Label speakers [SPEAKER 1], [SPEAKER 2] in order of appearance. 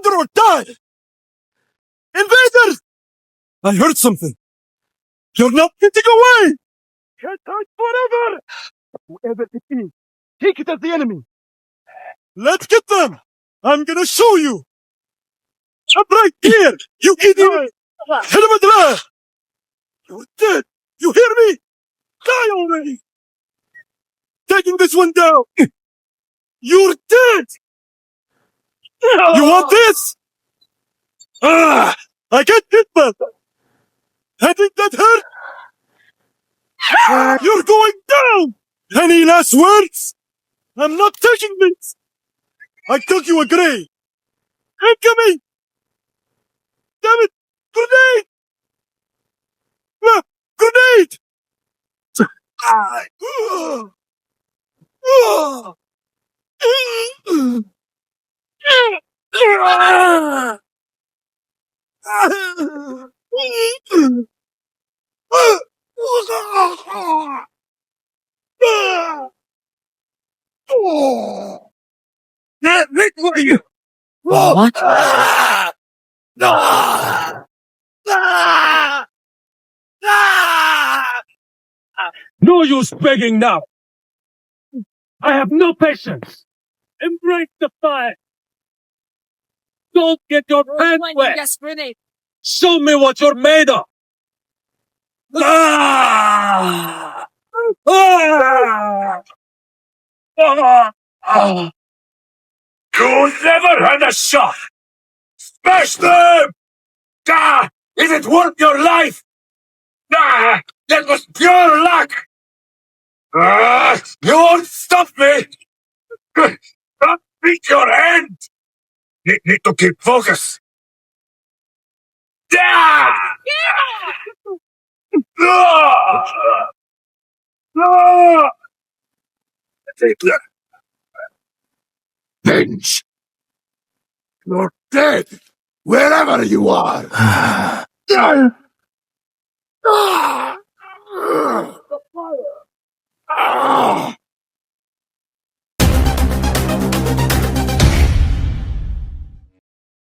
[SPEAKER 1] Surrender or die! Invaders! I heard something. You're not getting away! Can't hide forever! Whoever it is, take it as the enemy. Let's get them! I'm gonna show you! I'm right here! You idiot! Hit him with the You're dead! You hear me? Die already! Taking this one down! You're dead! You want this? I can't hit that! Hadn't that hurt? You're going down! Any last words? I'm not taking this! I took you a grave! Incoming! Damn it! Grenade! Grenade! Nick, what are you?
[SPEAKER 2] What?
[SPEAKER 1] No use begging now. I have no patience. Embrace the fire. Don't get your hands wet.
[SPEAKER 2] Yes, grenade.
[SPEAKER 1] Show me what you're made of. Ah! Ah! Ah! Ah! You never had a shot. Smash them! Ah! Is it worth your life? Ah! That was pure luck. Ah! You won't stop me. Don't beat your hand. Need to keep focus. Ah! Ah! Ah! Take that. Bench. You're dead, wherever you are.